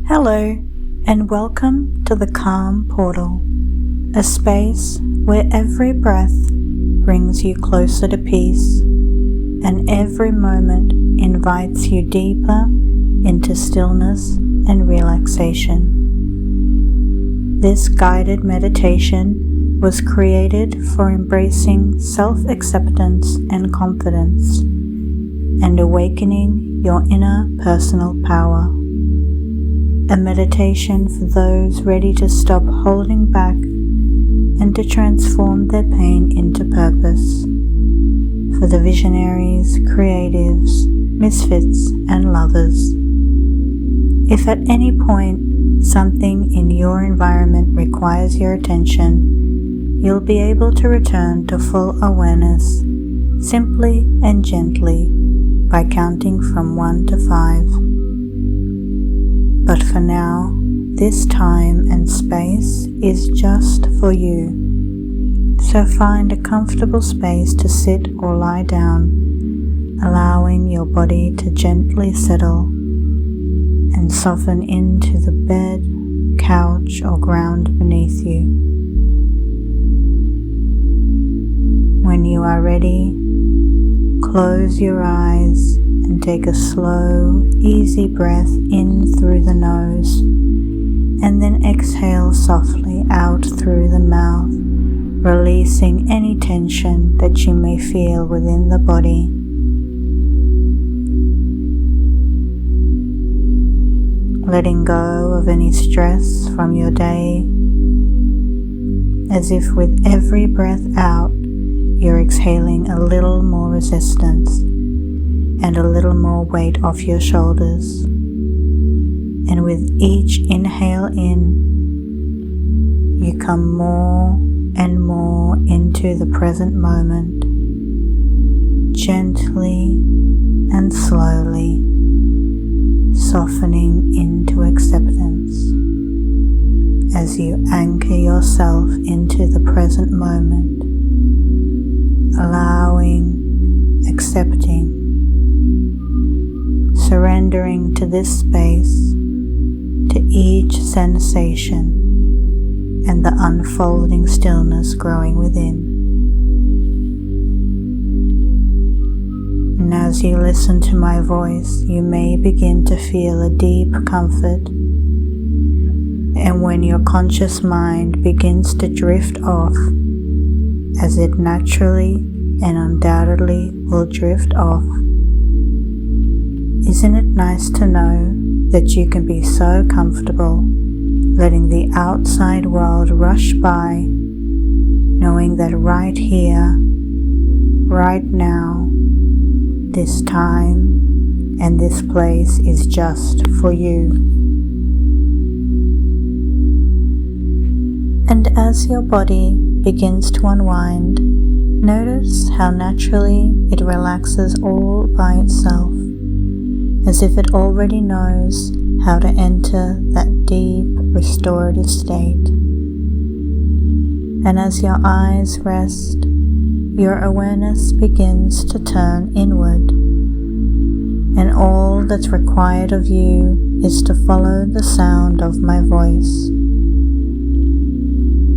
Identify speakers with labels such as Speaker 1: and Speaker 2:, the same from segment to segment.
Speaker 1: Hello, and welcome to the Calm Portal, a space where every breath brings you closer to peace, and every moment invites you deeper into stillness and relaxation. This guided meditation was created for embracing self-acceptance and confidence, and awakening your inner personal power. A meditation for those ready to stop holding back and to transform their pain into purpose. For the visionaries, creatives, misfits, and lovers. If at any point something in your environment requires your attention, you'll be able to return to full awareness simply and gently by counting from 1 to 5. But for now, this time and space is just for you. So find a comfortable space to sit or lie down, allowing your body to gently settle and soften into the bed, couch, or ground beneath you. When you are ready, close your eyes and take a slow, easy breath in through the nose, and then exhale softly out through the mouth, releasing any tension that you may feel within the body. Letting go of any stress from your day, as if with every breath out, you're exhaling a little more resistance and a little more weight off your shoulders. And with each inhale in, you come more and more into the present moment, gently and slowly softening into acceptance as you anchor yourself into the present moment, allowing, accepting, surrendering to this space, to each sensation and the unfolding stillness growing within. And as you listen to my voice, you may begin to feel a deep comfort. And when your conscious mind begins to drift off, as it naturally and undoubtedly will drift off, isn't it nice to know that you can be so comfortable letting the outside world rush by, knowing that right here, right now, this time and this place is just for you. And as your body begins to unwind, notice how naturally it relaxes all by itself, as if it already knows how to enter that deep, restorative state. And as your eyes rest, your awareness begins to turn inward, and all that's required of you is to follow the sound of my voice.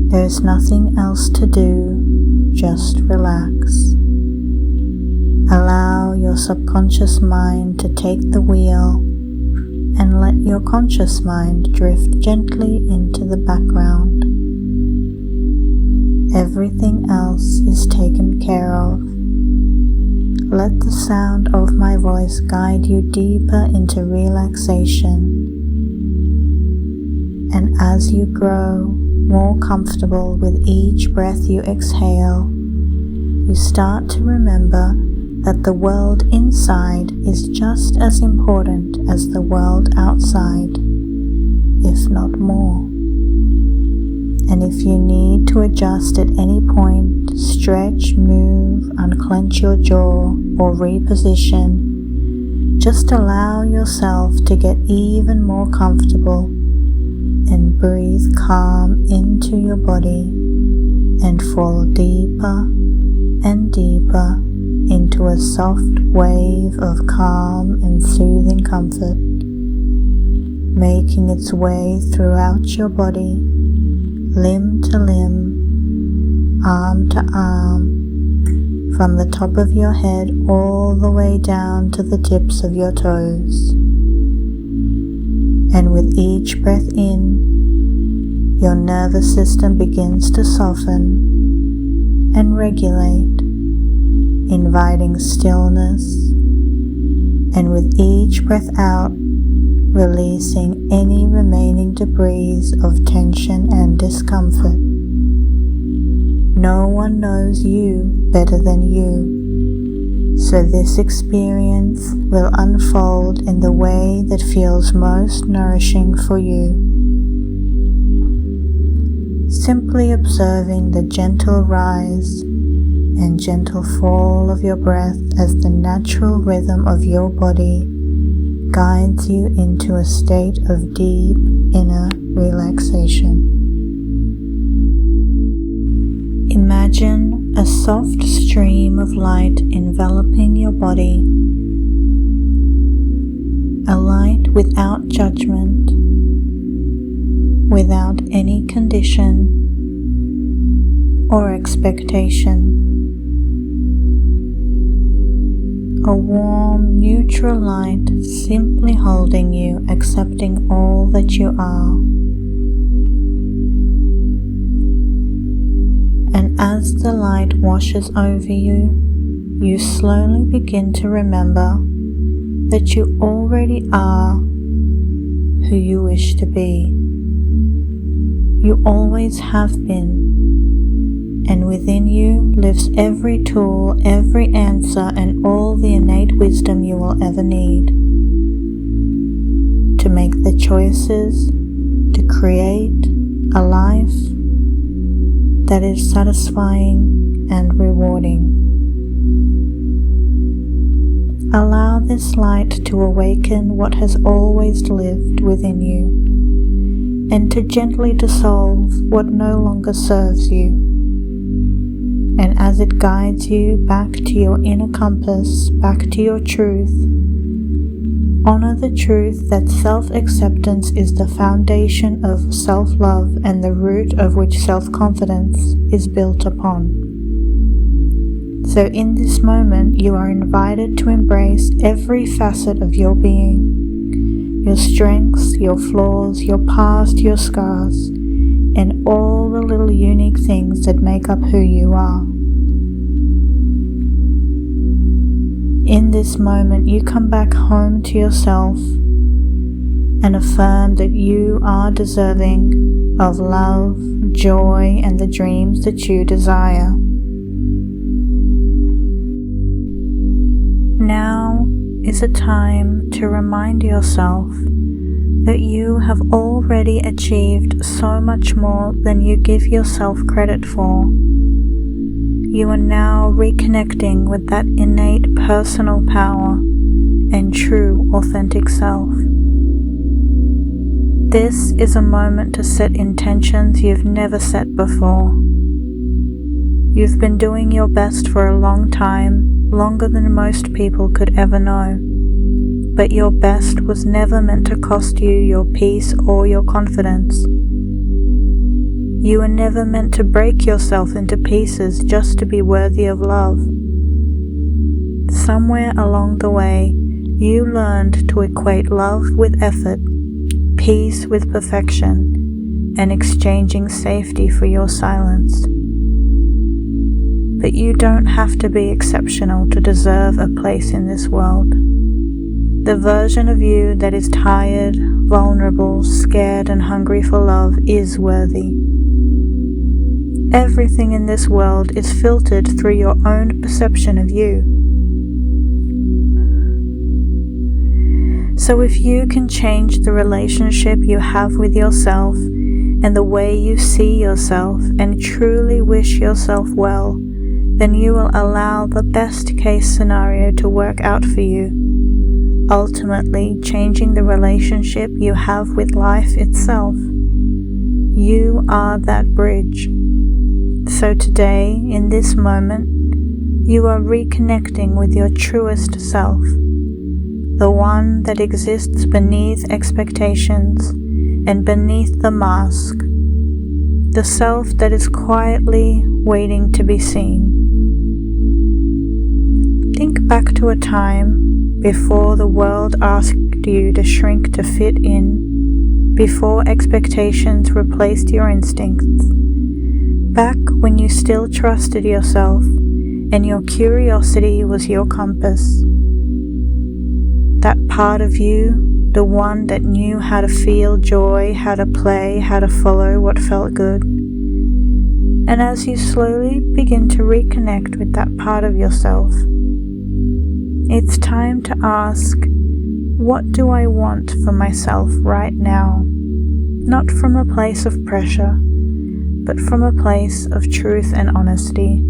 Speaker 1: There is nothing else to do, just relax. Allow your subconscious mind to take the wheel and let your conscious mind drift gently into the background. Everything else is taken care of. Let the sound of my voice guide you deeper into relaxation. And as you grow more comfortable with each breath you exhale, you start to remember that the world inside is just as important as the world outside, if not more. And if you need to adjust at any point, stretch, move, unclench your jaw, or reposition, just allow yourself to get even more comfortable and breathe calm into your body and fall deeper and deeper into a soft wave of calm and soothing comfort. making its way throughout your body, limb to limb, arm to arm, from the top of your head all the way down to the tips of your toes. And with each breath in, your nervous system begins to soften and regulate, inviting stillness, and with each breath out, releasing any remaining debris of tension and discomfort. No one knows you better than you, so this experience will unfold in the way that feels most nourishing for you. Simply observing the gentle rise and gentle fall of your breath as the natural rhythm of your body guides you into a state of deep inner relaxation. Imagine a soft stream of light enveloping your body, a light without judgment, without any condition or expectation. A warm, neutral light simply holding you, accepting all that you are. And as the light washes over you, you slowly begin to remember that you already are who you wish to be. You always have been, and within you lives every tool, every answer, and all the innate wisdom you will ever need to make the choices to create a life that is satisfying and rewarding. Allow this light to awaken what has always lived within you, and to gently dissolve what no longer serves you. And as it guides you back to your inner compass, back to your truth, honor the truth that self-acceptance is the foundation of self-love and the root of which self-confidence is built upon. So in this moment, you are invited to embrace every facet of your being, your strengths, your flaws, your past, your scars, and all the little unique things that make up who you are. In this moment, you come back home to yourself and affirm that you are deserving of love, joy, and the dreams that you desire. Now is a time to remind yourself that you have already achieved so much more than you give yourself credit for. You are now reconnecting with that innate personal power and true authentic self. This is a moment to set intentions you've never set before. You've been doing your best for a long time, longer than most people could ever know. But your best was never meant to cost you your peace or your confidence. You were never meant to break yourself into pieces just to be worthy of love. Somewhere along the way, you learned to equate love with effort, peace with perfection, and exchanging safety for your silence. But you don't have to be exceptional to deserve a place in this world. The version of you that is tired, vulnerable, scared, and hungry for love is worthy. Everything in this world is filtered through your own perception of you. So if you can change the relationship you have with yourself and the way you see yourself and truly wish yourself well, then you will allow the best case scenario to work out for you, ultimately changing the relationship you have with life itself. You are that bridge. So today, in this moment, you are reconnecting with your truest self, the one that exists beneath expectations and beneath the mask, the self that is quietly waiting to be seen. Think back to a time before the world asked you to shrink to fit in, before expectations replaced your instincts. Back when you still trusted yourself and your curiosity was your compass. That part of you, the one that knew how to feel joy, how to play, how to follow what felt good. And as you slowly begin to reconnect with that part of yourself, it's time to ask, what do I want for myself right now? Not from a place of pressure, but from a place of truth and honesty.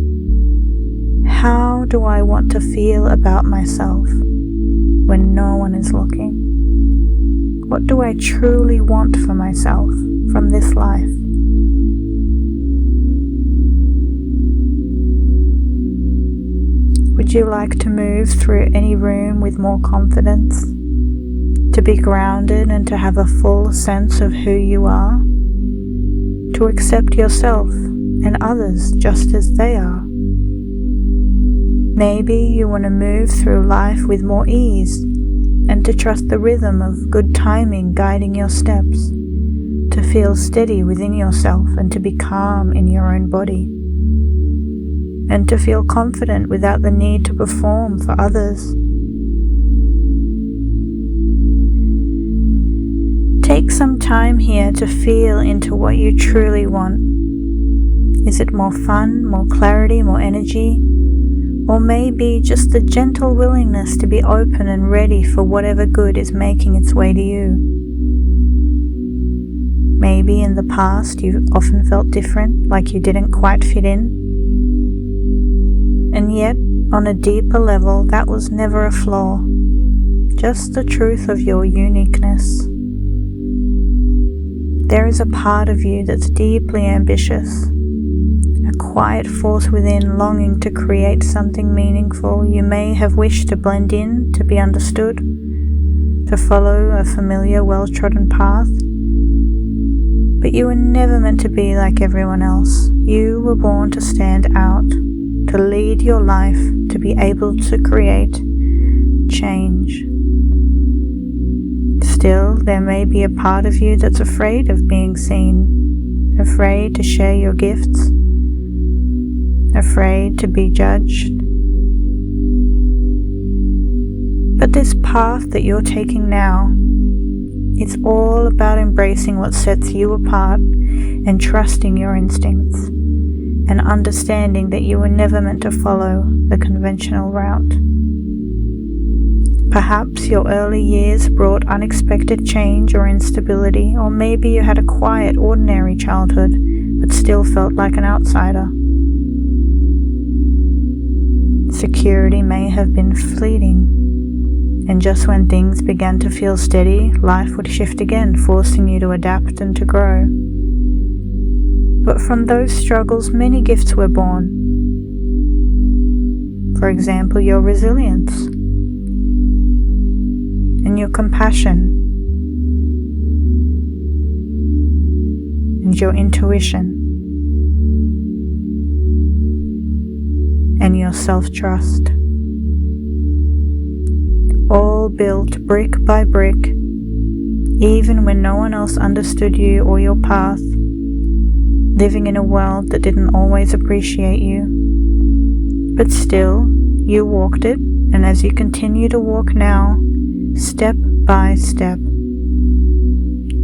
Speaker 1: How do I want to feel about myself when no one is looking? What do I truly want for myself from this life? Would you like to move through any room with more confidence? To be grounded and to have a full sense of who you are? To accept yourself and others just as they are? Maybe you want to move through life with more ease and to trust the rhythm of good timing guiding your steps, to feel steady within yourself and to be calm in your own body, and to feel confident without the need to perform for others. Take some time here to feel into what you truly want. Is it more fun, more clarity, more energy? Or maybe just the gentle willingness to be open and ready for whatever good is making its way to you. Maybe in the past you've often felt different, like you didn't quite fit in. And yet, on a deeper level, that was never a flaw, just the truth of your uniqueness. There is a part of you that's deeply ambitious, a quiet force within longing to create something meaningful. You may have wished to blend in, to be understood, to follow a familiar, well-trodden path. But you were never meant to be like everyone else. You were born to stand out, to lead your life, to be able to create change. Still, there may be a part of you that's afraid of being seen, afraid to share your gifts, afraid to be judged. But this path that you're taking now, it's all about embracing what sets you apart and trusting your instincts and understanding that you were never meant to follow the conventional route. Perhaps your early years brought unexpected change or instability, or maybe you had a quiet, ordinary childhood but still felt like an outsider. Security may have been fleeting, and just when things began to feel steady, life would shift again, forcing you to adapt and to grow. But from those struggles, many gifts were born. For example, your resilience and your compassion and your intuition and your self-trust, all built brick by brick, even when no one else understood you or your path, living in a world that didn't always appreciate you. But still, you walked it, and as you continue to walk now, step by step.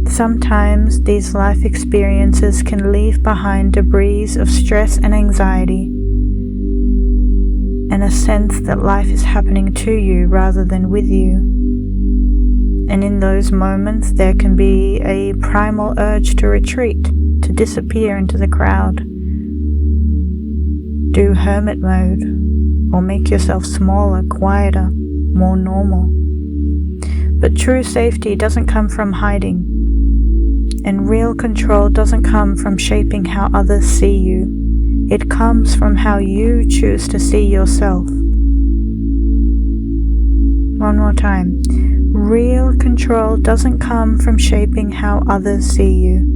Speaker 1: Sometimes these life experiences can leave behind debris of stress and anxiety, and a sense that life is happening to you rather than with you. And in those moments there can be a primal urge to retreat, to disappear into the crowd. Do hermit mode, or make yourself smaller, quieter, more normal. But true safety doesn't come from hiding, and real control doesn't come from shaping how others see you. It comes from how you choose to see yourself. One more time. Real control doesn't come from shaping how others see you.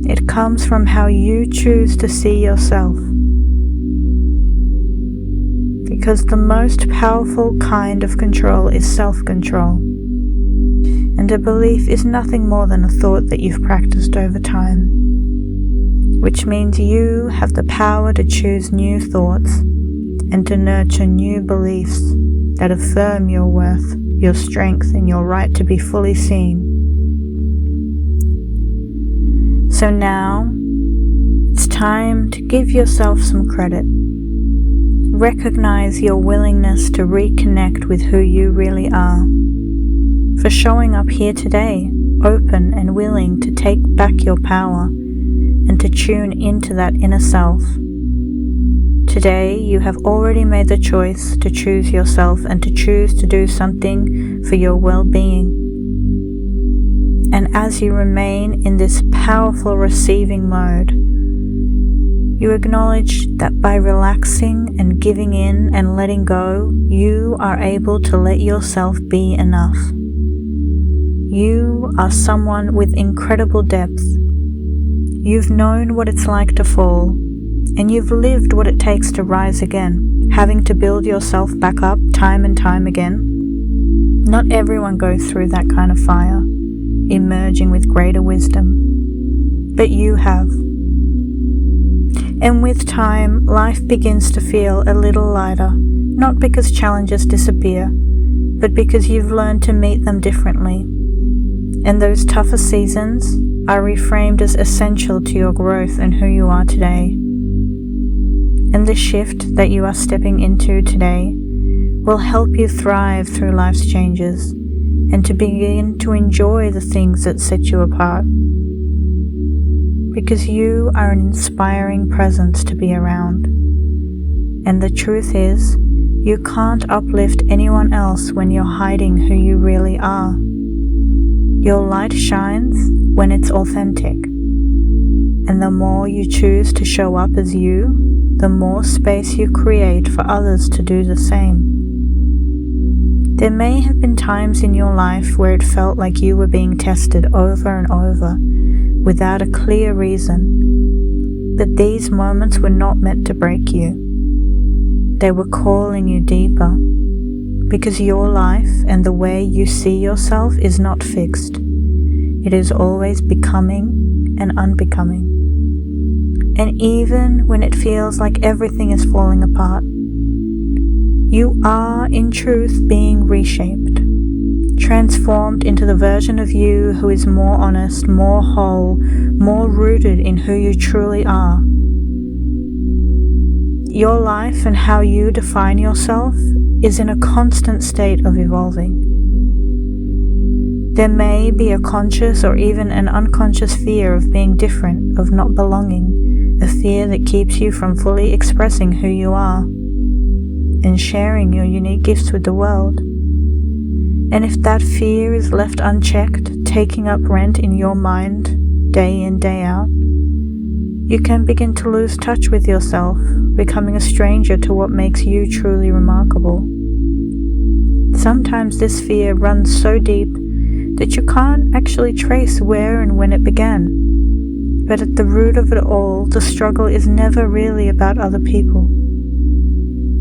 Speaker 1: It comes from how you choose to see yourself. Because the most powerful kind of control is self-control. And a belief is nothing more than a thought that you've practiced over time. Which means you have the power to choose new thoughts and to nurture new beliefs that affirm your worth, your strength, and your right to be fully seen. So now, it's time to give yourself some credit. Recognize your willingness to reconnect with who you really are. For showing up here today, open and willing to take back your power and to tune into that inner self. Today, you have already made the choice to choose yourself and to choose to do something for your well-being. And as you remain in this powerful receiving mode, you acknowledge that by relaxing and giving in and letting go, you are able to let yourself be enough. You are someone with incredible depth. You've known what it's like to fall, and you've lived what it takes to rise again, having to build yourself back up time and time again. Not everyone goes through that kind of fire, emerging with greater wisdom, but you have. And with time, life begins to feel a little lighter, not because challenges disappear, but because you've learned to meet them differently. And those tougher seasons are reframed as essential to your growth and who you are today. And the shift that you are stepping into today will help you thrive through life's changes and to begin to enjoy the things that set you apart. Because you are an inspiring presence to be around. And the truth is, you can't uplift anyone else when you're hiding who you really are. Your light shines when it's authentic. And the more you choose to show up as you, the more space you create for others to do the same. There may have been times in your life where it felt like you were being tested over and over without a clear reason, but these moments were not meant to break you. They were calling you deeper, because your life and the way you see yourself is not fixed. It is always becoming and unbecoming. And even when it feels like everything is falling apart, you are in truth being reshaped, transformed into the version of you who is more honest, more whole, more rooted in who you truly are. Your life and how you define yourself is in a constant state of evolving. There may be a conscious or even an unconscious fear of being different, of not belonging, a fear that keeps you from fully expressing who you are and sharing your unique gifts with the world. And if that fear is left unchecked, taking up rent in your mind day in, day out, you can begin to lose touch with yourself, becoming a stranger to what makes you truly remarkable. Sometimes this fear runs so deep that you can't actually trace where and when it began. But at the root of it all, the struggle is never really about other people.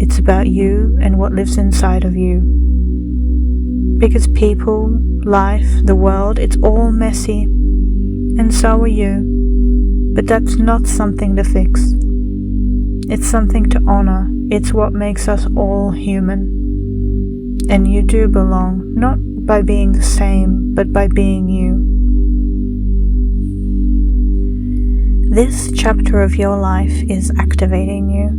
Speaker 1: It's about you and what lives inside of you. Because people, life, the world, it's all messy. And so are you. But that's not something to fix. It's something to honor. It's what makes us all human. And you do belong, not by being the same, but by being you. This chapter of your life is activating you,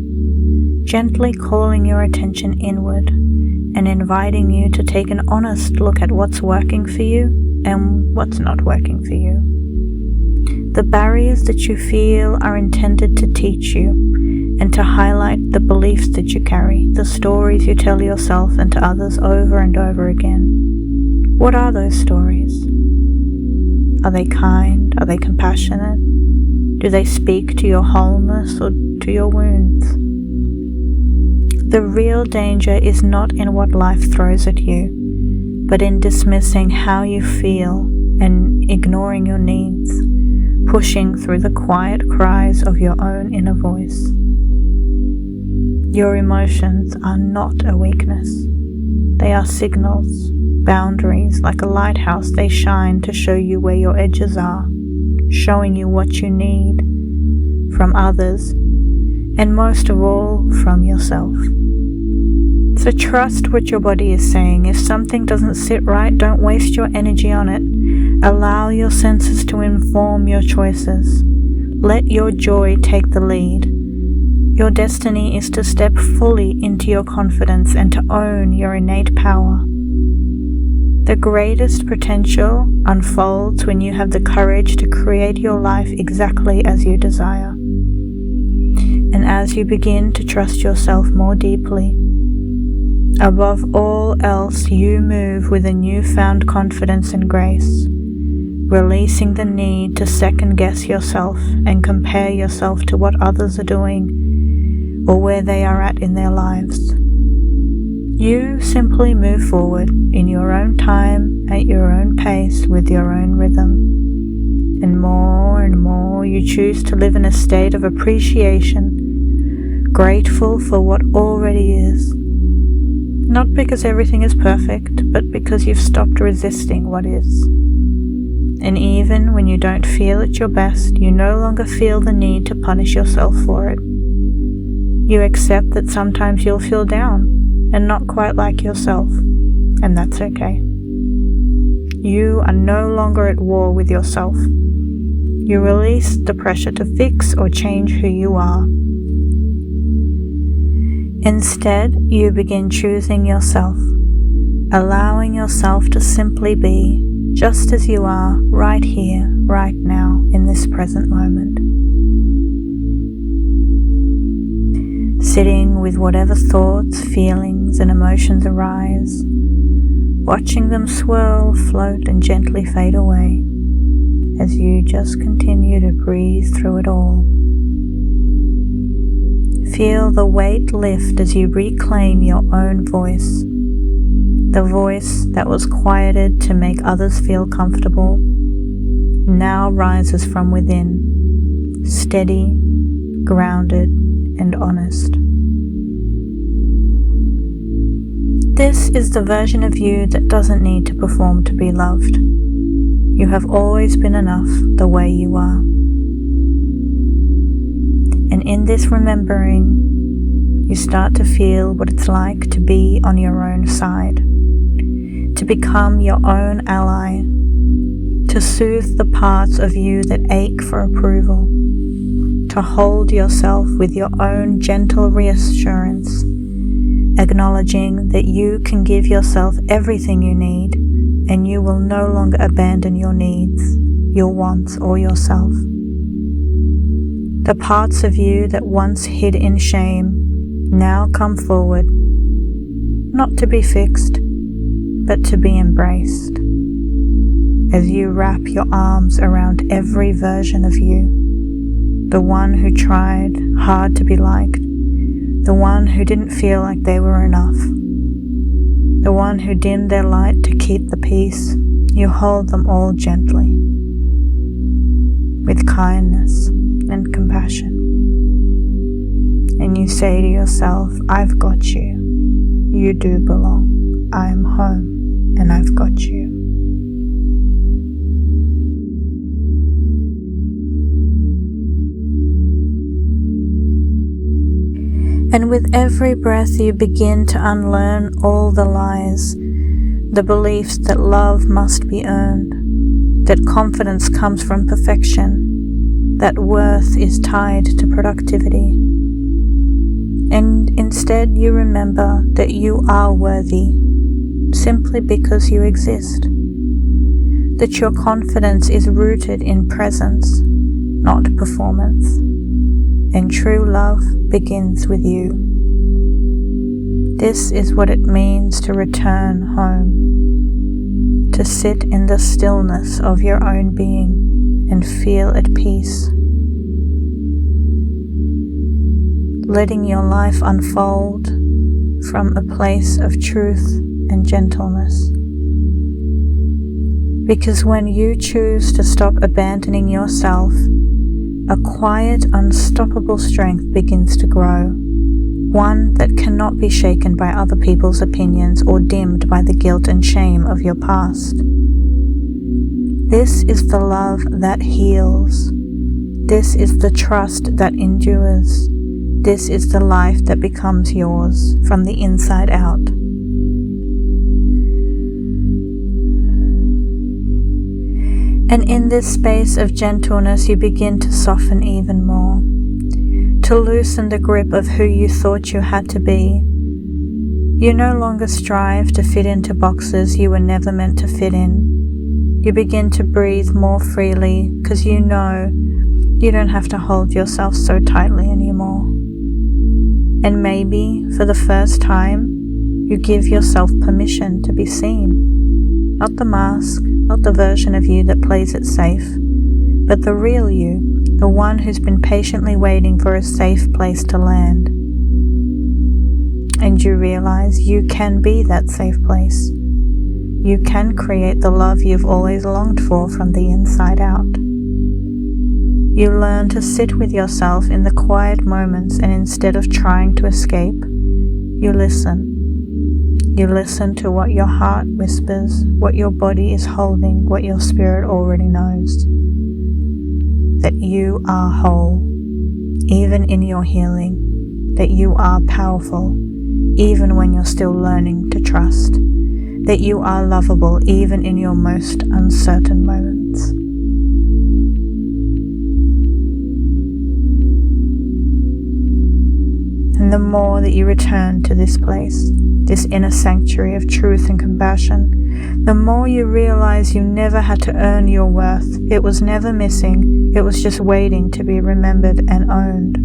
Speaker 1: gently calling your attention inward and inviting you to take an honest look at what's working for you and what's not working for you. The barriers that you feel are intended to teach you and to highlight the beliefs that you carry, the stories you tell yourself and to others over and over again. What are those stories? Are they kind? Are they compassionate? Do they speak to your wholeness or to your wounds? The real danger is not in what life throws at you, but in dismissing how you feel and ignoring your needs, pushing through the quiet cries of your own inner voice. Your emotions are not a weakness. They are signals, boundaries. Like a lighthouse, they shine to show you where your edges are, showing you what you need from others, and most of all, from yourself. So trust what your body is saying. If something doesn't sit right, don't waste your energy on it. Allow your senses to inform your choices. Let your joy take the lead. Your destiny is to step fully into your confidence and to own your innate power. The greatest potential unfolds when you have the courage to create your life exactly as you desire. And as you begin to trust yourself more deeply, above all else, you move with a newfound confidence and grace, releasing the need to second-guess yourself and compare yourself to what others are doing or where they are at in their lives. You simply move forward in your own time, at your own pace, with your own rhythm. And more you choose to live in a state of appreciation, grateful for what already is. Not because everything is perfect, but because you've stopped resisting what is. And even when you don't feel at your best, you no longer feel the need to punish yourself for it. You accept that sometimes you'll feel down and not quite like yourself, and that's okay. You are no longer at war with yourself. You release the pressure to fix or change who you are. Instead, you begin choosing yourself, allowing yourself to simply be just as you are right here, right now, in this present moment. Sitting with whatever thoughts, feelings, and emotions arise, watching them swirl, float, and gently fade away as you just continue to breathe through it all. Feel the weight lift as you reclaim your own voice, the voice that was quieted to make others feel comfortable, now rises from within, steady, grounded, and honest. This is the version of you that doesn't need to perform to be loved. You have always been enough the way you are. And in this remembering, you start to feel what it's like to be on your own side, to become your own ally, to soothe the parts of you that ache for approval, to hold yourself with your own gentle reassurance, acknowledging that you can give yourself everything you need and you will no longer abandon your needs, your wants, or yourself. The parts of you that once hid in shame now come forward, not to be fixed, but to be embraced, as you wrap your arms around every version of you. The one who tried hard to be liked, the one who didn't feel like they were enough, the one who dimmed their light to keep the peace. You hold them all gently, with kindness and compassion. And you say to yourself, I've got you. You do belong. I'm home, and I've got you. And with every breath you begin to unlearn all the lies, the beliefs that love must be earned, that confidence comes from perfection, that worth is tied to productivity. And instead you remember that you are worthy simply because you exist, that your confidence is rooted in presence, not performance. And true love begins with you. This is what it means to return home, to sit in the stillness of your own being and feel at peace, letting your life unfold from a place of truth and gentleness. Because when you choose to stop abandoning yourself, a quiet, unstoppable strength begins to grow, one that cannot be shaken by other people's opinions or dimmed by the guilt and shame of your past. This is the love that heals. This is the trust that endures. This is the life that becomes yours from the inside out. And in this space of gentleness, you begin to soften even more, to loosen the grip of who you thought you had to be. You no longer strive to fit into boxes you were never meant to fit in. You begin to breathe more freely because you know you don't have to hold yourself so tightly anymore. And maybe for the first time, you give yourself permission to be seen. Not the mask, not the version of you that plays it safe, but the real you, the one who's been patiently waiting for a safe place to land. And you realize you can be that safe place. You can create the love you've always longed for from the inside out. You learn to sit with yourself in the quiet moments, and instead of trying to escape, you listen. You listen to what your heart whispers, what your body is holding, what your spirit already knows. That you are whole, even in your healing. That you are powerful, even when you're still learning to trust. That you are lovable, even in your most uncertain moments. And the more that you return to this place, this inner sanctuary of truth and compassion, the more you realize you never had to earn your worth. It was never missing. It was just waiting to be remembered and owned.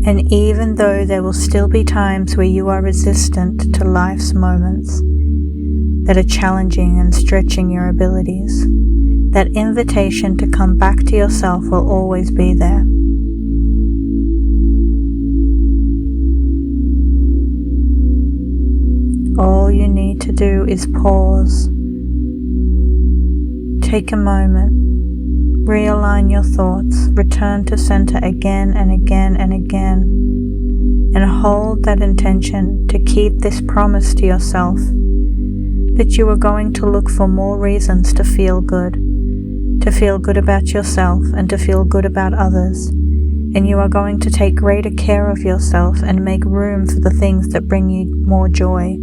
Speaker 1: And even though there will still be times where you are resistant to life's moments that are challenging and stretching your abilities, that invitation to come back to yourself will always be there. All you need to do is pause. Take a moment, realign your thoughts, return to center again and again and again, and hold that intention to keep this promise to yourself that you are going to look for more reasons to feel good about yourself and to feel good about others, and you are going to take greater care of yourself and make room for the things that bring you more joy.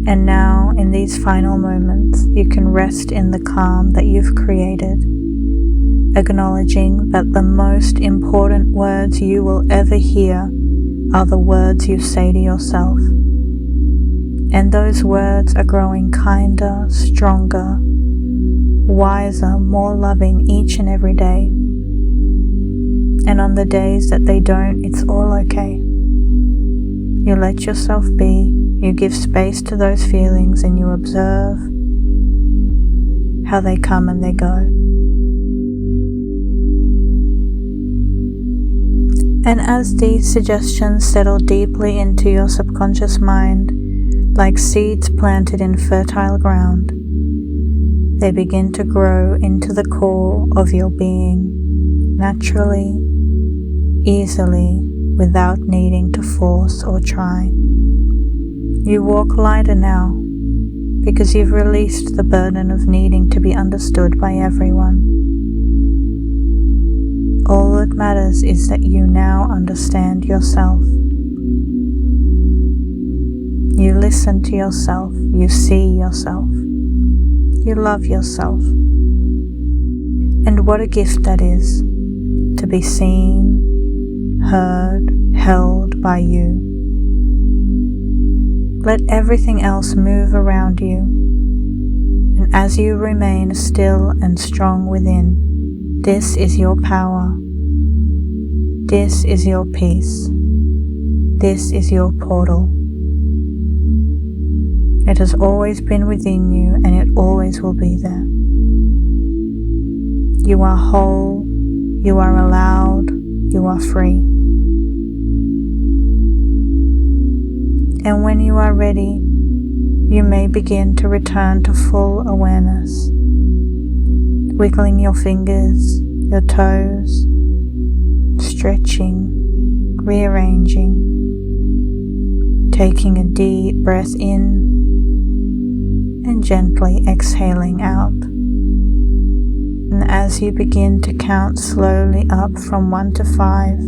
Speaker 1: And now, in these final moments, you can rest in the calm that you've created, acknowledging that the most important words you will ever hear are the words you say to yourself. And those words are growing kinder, stronger, wiser, more loving each and every day. And on the days that they don't, it's all okay. You let yourself be, you give space to those feelings, and you observe how they come and they go. And as these suggestions settle deeply into your subconscious mind, like seeds planted in fertile ground, they begin to grow into the core of your being, naturally, easily, without needing to force or try. You walk lighter now, because you've released the burden of needing to be understood by everyone. All that matters is that you now understand yourself. You listen to yourself, you see yourself, you love yourself. And what a gift that is, to be seen, heard, held by you. Let everything else move around you, and as you remain still and strong within, this is your power, this is your peace, this is your portal. It has always been within you, and it always will be there. You are whole, you are allowed, you are free. And when you are ready, you may begin to return to full awareness, wiggling your fingers, your toes, stretching, rearranging, taking a deep breath in and gently exhaling out. And as you begin to count slowly up from 1 to 5,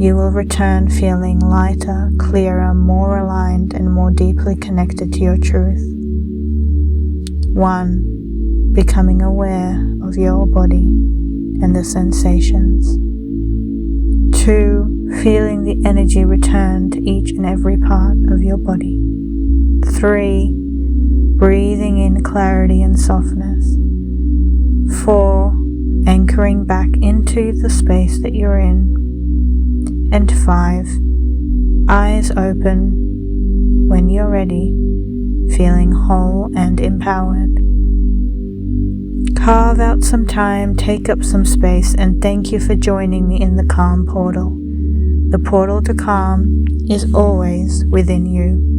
Speaker 1: you will return feeling lighter, clearer, more aligned, and more deeply connected to your truth. 1. Becoming aware of your body and the sensations. 2. Feeling the energy return to each and every part of your body. 3. Breathing in clarity and softness. 4. Anchoring back into the space that you're in. And 5. Eyes open when you're ready, feeling whole and empowered. Carve out some time, take up some space, and thank you for joining me in the Calm Portal. The portal to calm is always within you.